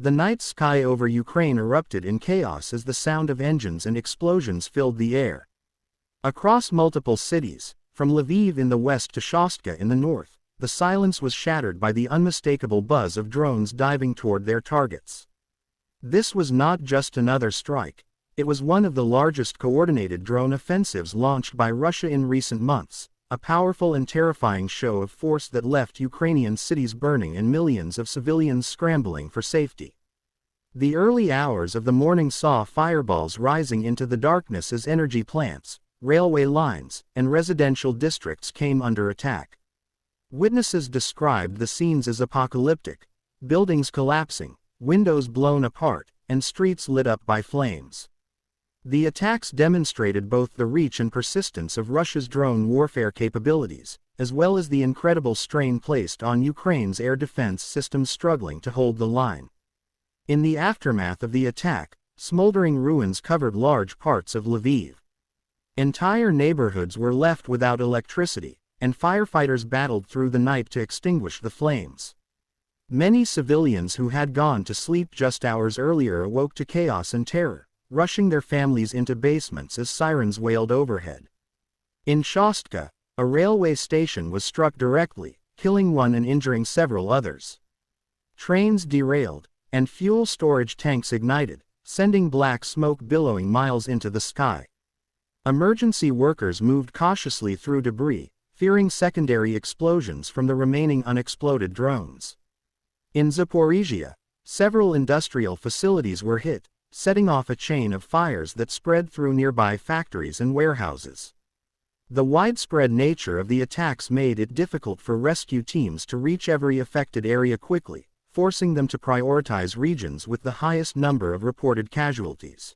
The night sky over Ukraine erupted in chaos as the sound of engines and explosions filled the air. Across multiple cities, from Lviv in the west to Shostka in the north, the silence was shattered by the unmistakable buzz of drones diving toward their targets. This was not just another strike, it was one of the largest coordinated drone offensives launched by Russia in recent months, a powerful and terrifying show of force that left Ukrainian cities burning and millions of civilians scrambling for safety. The early hours of the morning saw fireballs rising into the darkness as energy plants, railway lines, and residential districts came under attack. Witnesses described the scenes as apocalyptic, buildings collapsing, windows blown apart, and streets lit up by flames. The attacks demonstrated both the reach and persistence of Russia's drone warfare capabilities, as well as the incredible strain placed on Ukraine's air defense systems struggling to hold the line. In the aftermath of the attack, smoldering ruins covered large parts of Lviv. Entire neighborhoods were left without electricity, and firefighters battled through the night to extinguish the flames. Many civilians who had gone to sleep just hours earlier awoke to chaos and terror, rushing their families into basements as sirens wailed overhead. In Shostka, a railway station was struck directly, killing one and injuring several others. Trains derailed, and fuel storage tanks ignited, sending black smoke billowing miles into the sky. Emergency workers moved cautiously through debris, fearing secondary explosions from the remaining unexploded drones. In Zaporizhzhia, several industrial facilities were hit, setting off a chain of fires that spread through nearby factories and warehouses. The widespread nature of the attacks made it difficult for rescue teams to reach every affected area quickly, forcing them to prioritize regions with the highest number of reported casualties.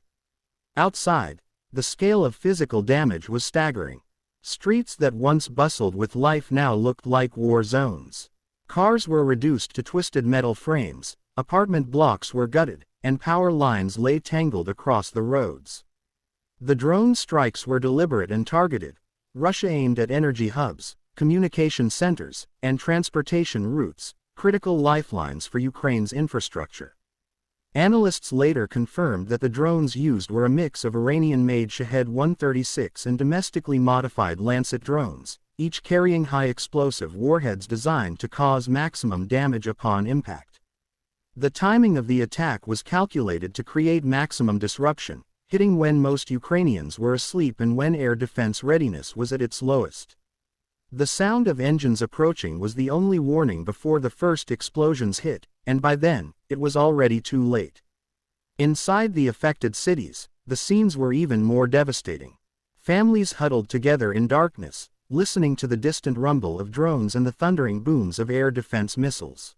Outside, the scale of physical damage was staggering. Streets that once bustled with life now looked like war zones. Cars were reduced to twisted metal frames, apartment blocks were gutted, and power lines lay tangled across the roads. The drone strikes were deliberate and targeted. Russia aimed at energy hubs, communication centers, and transportation routes, critical lifelines for Ukraine's infrastructure. Analysts later confirmed that the drones used were a mix of Iranian-made Shahed-136 and domestically modified Lancet drones, each carrying high-explosive warheads designed to cause maximum damage upon impact. The timing of the attack was calculated to create maximum disruption, hitting when most Ukrainians were asleep and when air defense readiness was at its lowest. The sound of engines approaching was the only warning before the first explosions hit, and by then, it was already too late. Inside the affected cities, the scenes were even more devastating. Families huddled together in darkness, listening to the distant rumble of drones and the thundering booms of air defense missiles.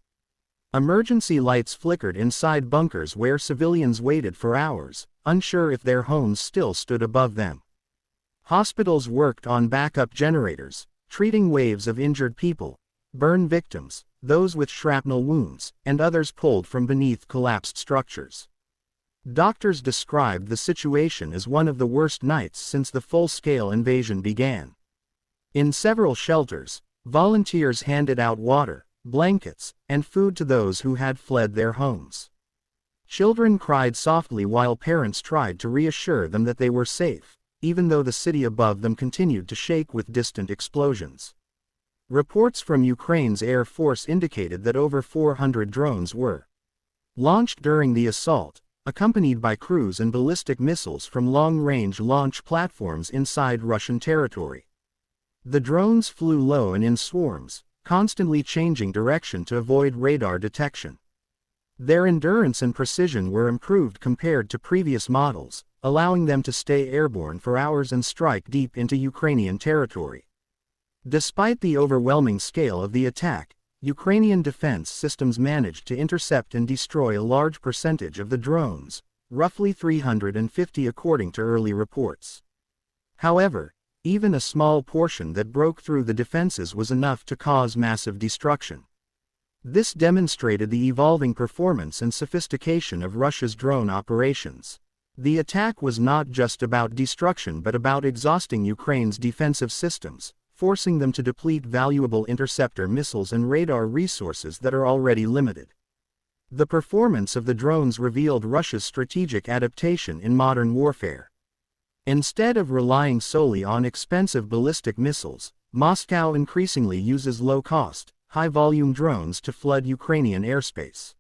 Emergency lights flickered inside bunkers where civilians waited for hours, unsure if their homes still stood above them. Hospitals worked on backup generators, treating waves of injured people, burn victims, those with shrapnel wounds, and others pulled from beneath collapsed structures. Doctors described the situation as one of the worst nights since the full-scale invasion began. In several shelters, volunteers handed out water, blankets, and food to those who had fled their homes. Children cried softly while parents tried to reassure them that they were safe, even though the city above them continued to shake with distant explosions. Reports from Ukraine's Air Force indicated that over 400 drones were launched during the assault, accompanied by cruise and ballistic missiles from long-range launch platforms inside Russian territory. The drones flew low and in swarms, constantly changing direction to avoid radar detection. Their endurance and precision were improved compared to previous models, allowing them to stay airborne for hours and strike deep into Ukrainian territory. Despite the overwhelming scale of the attack, Ukrainian defense systems managed to intercept and destroy a large percentage of the drones, roughly 350 according to early reports. However, even a small portion that broke through the defenses was enough to cause massive destruction. This demonstrated the evolving performance and sophistication of Russia's drone operations. The attack was not just about destruction but about exhausting Ukraine's defensive systems, forcing them to deplete valuable interceptor missiles and radar resources that are already limited. The performance of the drones revealed Russia's strategic adaptation in modern warfare. Instead of relying solely on expensive ballistic missiles, Moscow increasingly uses low-cost, high-volume drones to flood Ukrainian airspace.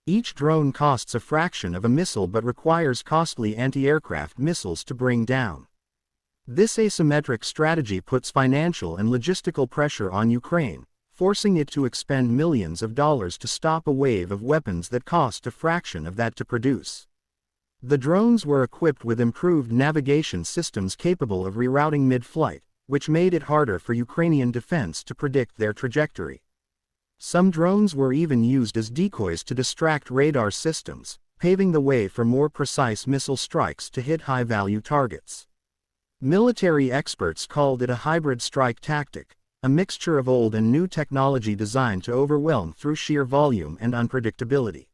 Each drone costs a fraction of a missile but requires costly anti-aircraft missiles to bring down. This asymmetric strategy puts financial and logistical pressure on Ukraine, forcing it to expend millions of dollars to stop a wave of weapons that cost a fraction of that to produce. The drones were equipped with improved navigation systems capable of rerouting mid-flight, which made it harder for Ukrainian defense to predict their trajectory. Some drones were even used as decoys to distract radar systems, paving the way for more precise missile strikes to hit high-value targets. Military experts called it a hybrid strike tactic, a mixture of old and new technology designed to overwhelm through sheer volume and unpredictability.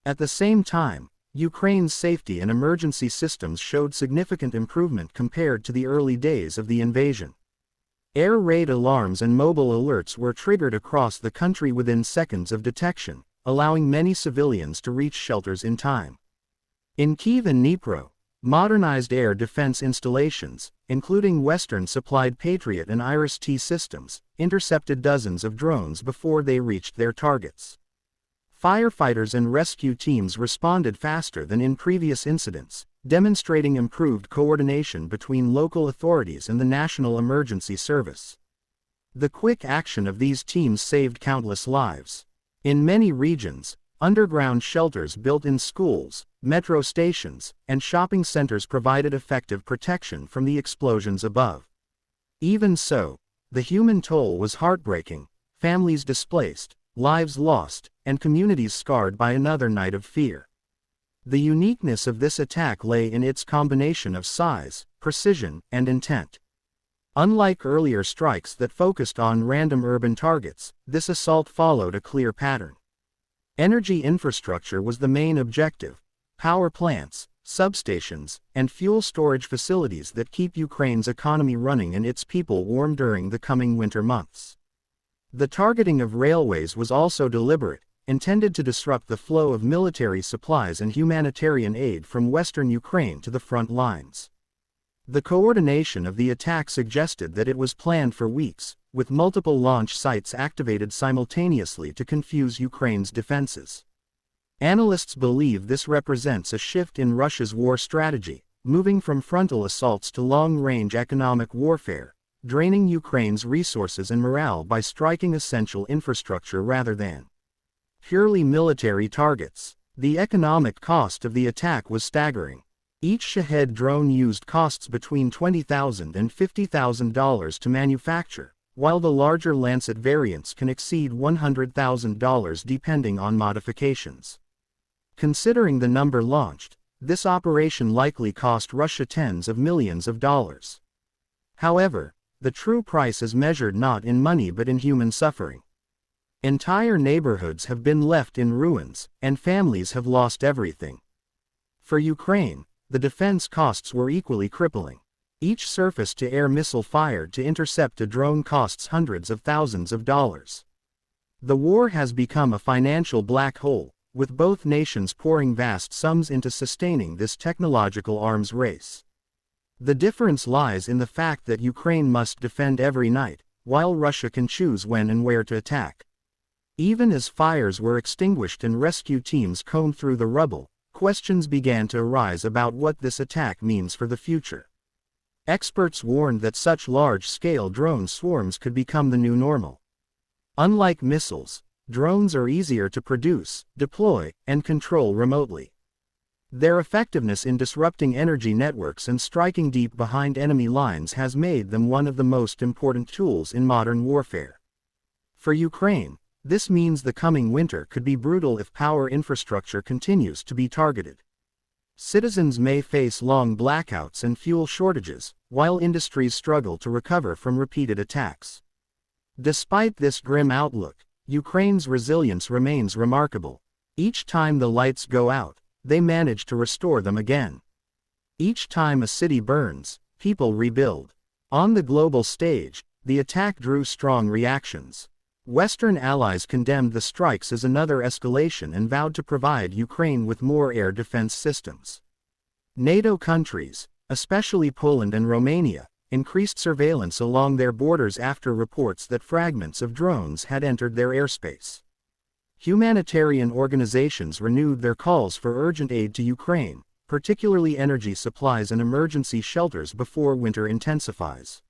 At the same time, Ukraine's safety and emergency systems showed significant improvement compared to the early days of the invasion. Air raid alarms and mobile alerts were triggered across the country within seconds of detection, allowing many civilians to reach shelters in time. In Kyiv and Dnipro, modernized air defense installations, including Western-supplied Patriot and Iris-T systems, intercepted dozens of drones before they reached their targets. Firefighters and rescue teams responded faster than in previous incidents, demonstrating improved coordination between local authorities and the National Emergency Service. The quick action of these teams saved countless lives. In many regions, underground shelters built in schools, metro stations, and shopping centers provided effective protection from the explosions above. Even so, the human toll was heartbreaking: families displaced, lives lost, and communities scarred by another night of fear. The uniqueness of this attack lay in its combination of size, precision, and intent. Unlike earlier strikes that focused on random urban targets, this assault followed a clear pattern. Energy infrastructure was the main objective: power plants, substations, and fuel storage facilities that keep Ukraine's economy running and its people warm during the coming winter months. The targeting of railways was also deliberate, intended to disrupt the flow of military supplies and humanitarian aid from western Ukraine to the front lines. The coordination of the attack suggested that it was planned for weeks, with multiple launch sites activated simultaneously to confuse Ukraine's defenses. Analysts believe this represents a shift in Russia's war strategy, moving from frontal assaults to long-range economic warfare, draining Ukraine's resources and morale by striking essential infrastructure rather than purely military targets. The economic cost of the attack was staggering. Each Shahed drone used costs between $20,000 and $50,000 to manufacture, while the larger Lancet variants can exceed $100,000 depending on modifications. Considering the number launched, this operation likely cost Russia tens of millions of dollars. However, the true price is measured not in money but in human suffering. Entire neighborhoods have been left in ruins, and families have lost everything. For Ukraine, the defense costs were equally crippling. Each surface-to-air missile fired to intercept a drone costs hundreds of thousands of dollars. The war has become a financial black hole, with both nations pouring vast sums into sustaining this technological arms race. The difference lies in the fact that Ukraine must defend every night, while Russia can choose when and where to attack. Even as fires were extinguished and rescue teams combed through the rubble, questions began to arise about what this attack means for the future. Experts warned that such large-scale drone swarms could become the new normal. Unlike missiles, drones are easier to produce, deploy, and control remotely. Their effectiveness in disrupting energy networks and striking deep behind enemy lines has made them one of the most important tools in modern warfare. For Ukraine, this means the coming winter could be brutal if power infrastructure continues to be targeted. Citizens may face long blackouts and fuel shortages, while industries struggle to recover from repeated attacks. Despite this grim outlook, Ukraine's resilience remains remarkable. Each time the lights go out, they manage to restore them again. Each time a city burns, people rebuild. On the global stage, the attack drew strong reactions. Western allies condemned the strikes as another escalation and vowed to provide Ukraine with more air defense systems. NATO countries, especially Poland and Romania, increased surveillance along their borders after reports that fragments of drones had entered their airspace. Humanitarian organizations renewed their calls for urgent aid to Ukraine, particularly energy supplies and emergency shelters before winter intensifies.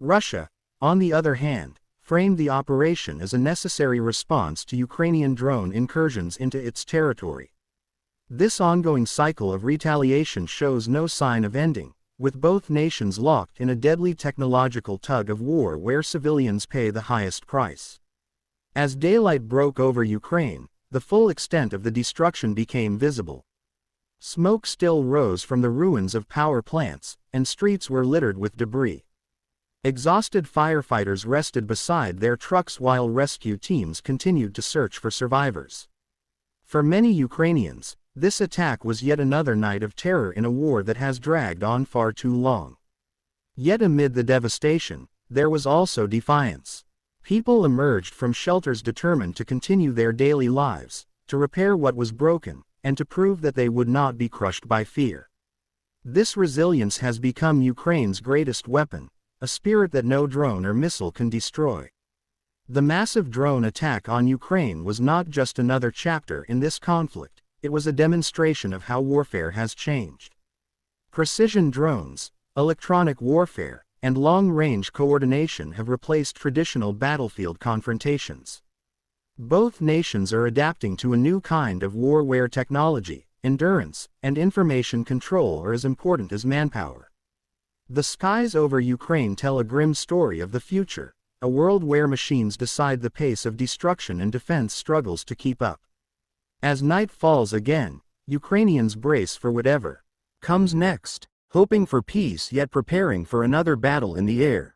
Russia, on the other hand, framed the operation as a necessary response to Ukrainian drone incursions into its territory. This ongoing cycle of retaliation shows no sign of ending, with both nations locked in a deadly technological tug-of-war where civilians pay the highest price. As daylight broke over Ukraine, the full extent of the destruction became visible. Smoke still rose from the ruins of power plants, and streets were littered with debris. Exhausted firefighters rested beside their trucks while rescue teams continued to search for survivors. For many Ukrainians, this attack was yet another night of terror in a war that has dragged on far too long. Yet amid the devastation, there was also defiance. People emerged from shelters determined to continue their daily lives, to repair what was broken, and to prove that they would not be crushed by fear. This resilience has become Ukraine's greatest weapon, a spirit that no drone or missile can destroy. The massive drone attack on Ukraine was not just another chapter in this conflict, it was a demonstration of how warfare has changed. Precision drones, electronic warfare, and long-range coordination have replaced traditional battlefield confrontations. Both nations are adapting to a new kind of war where technology, endurance, and information control are as important as manpower. The skies over Ukraine tell a grim story of the future, a world where machines decide the pace of destruction and defense struggles to keep up. As night falls again, Ukrainians brace for whatever comes next, hoping for peace yet preparing for another battle in the air.